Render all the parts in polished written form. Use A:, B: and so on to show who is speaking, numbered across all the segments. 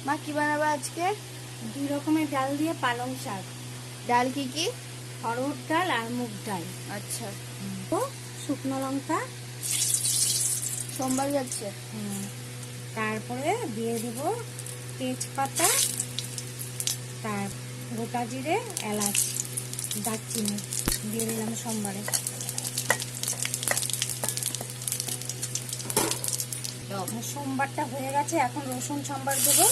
A: মা কি বানাবো আজকে?
B: 2 রকমের ডাল দিয়ে পালং শাক।
A: ডাল কি কি?
B: অরহর ডাল আর মুগ ডাল।
A: আচ্ছা,
B: ও শুকনো লঙ্কা।
A: সোমবার যাচ্ছে।
B: তারপরে দিয়ে দেব তেজপাতা, তার গোটা জিরে, এলাচ, দারচিনি দিয়ে দিলাম সোমবারে। সোমবারটা হয়ে গেছে, এখন রসুন সোমবার দেবো।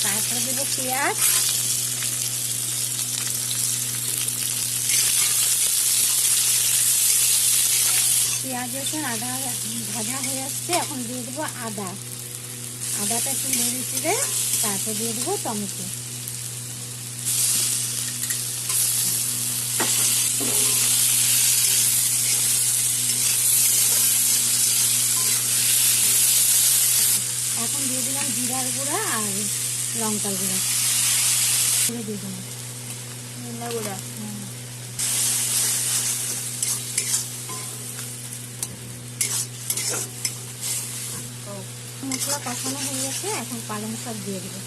B: তারপরে দেবো পেঁয়াজ, পেঁয়াজ রসুন আদা ভাজা হয়ে আসছে। এখন দিয়ে দেবো আদাটা একটু নেড়ে চেড়ে তারপর দিয়ে দেবো টমেটো। এখন দিয়ে দিলাম জিরার গুঁড়া আর লঙ্কার গুঁড়া দিয়ে দিলাম,
A: ধনিয়া গুঁড়া।
B: মশলা কষানো হয়ে গেছে, এখন পালং শাক দিয়ে দেবো।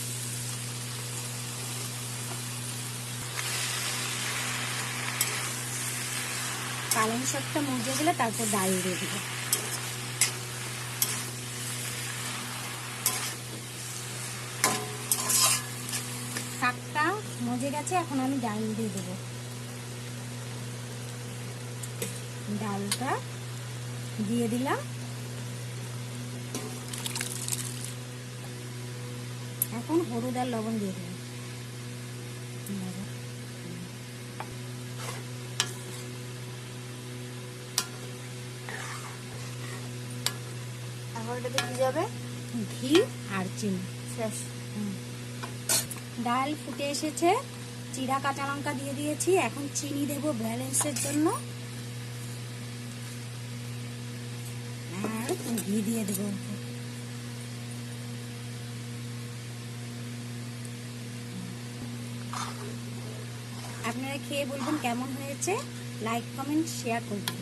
B: পালং শাকটা মজে গেলে তারপর ডাল দিয়ে দেবো। শাকটা মজে গেছে, এখন আমি ডাল দিয়ে দেবো। ডালটা দিয়ে দিলাম। এখন হলুদ আর লবণ দিয়ে দেবো।
A: এখন এটাতে কি যাবে?
B: ঘি আর চিনি।
A: শেষ।
B: ডাল ফুটে এসেছে, চিরা কাঁচা লঙ্কা দিয়ে দিয়েছি। এখন চিনি দেবো ব্যালেন্সের জন্য, আর ঘি দিয়ে দেবো। আপনারা খেয়ে বলবেন কেমন হয়েছে। লাইক কমেন্ট শেয়ার করবেন।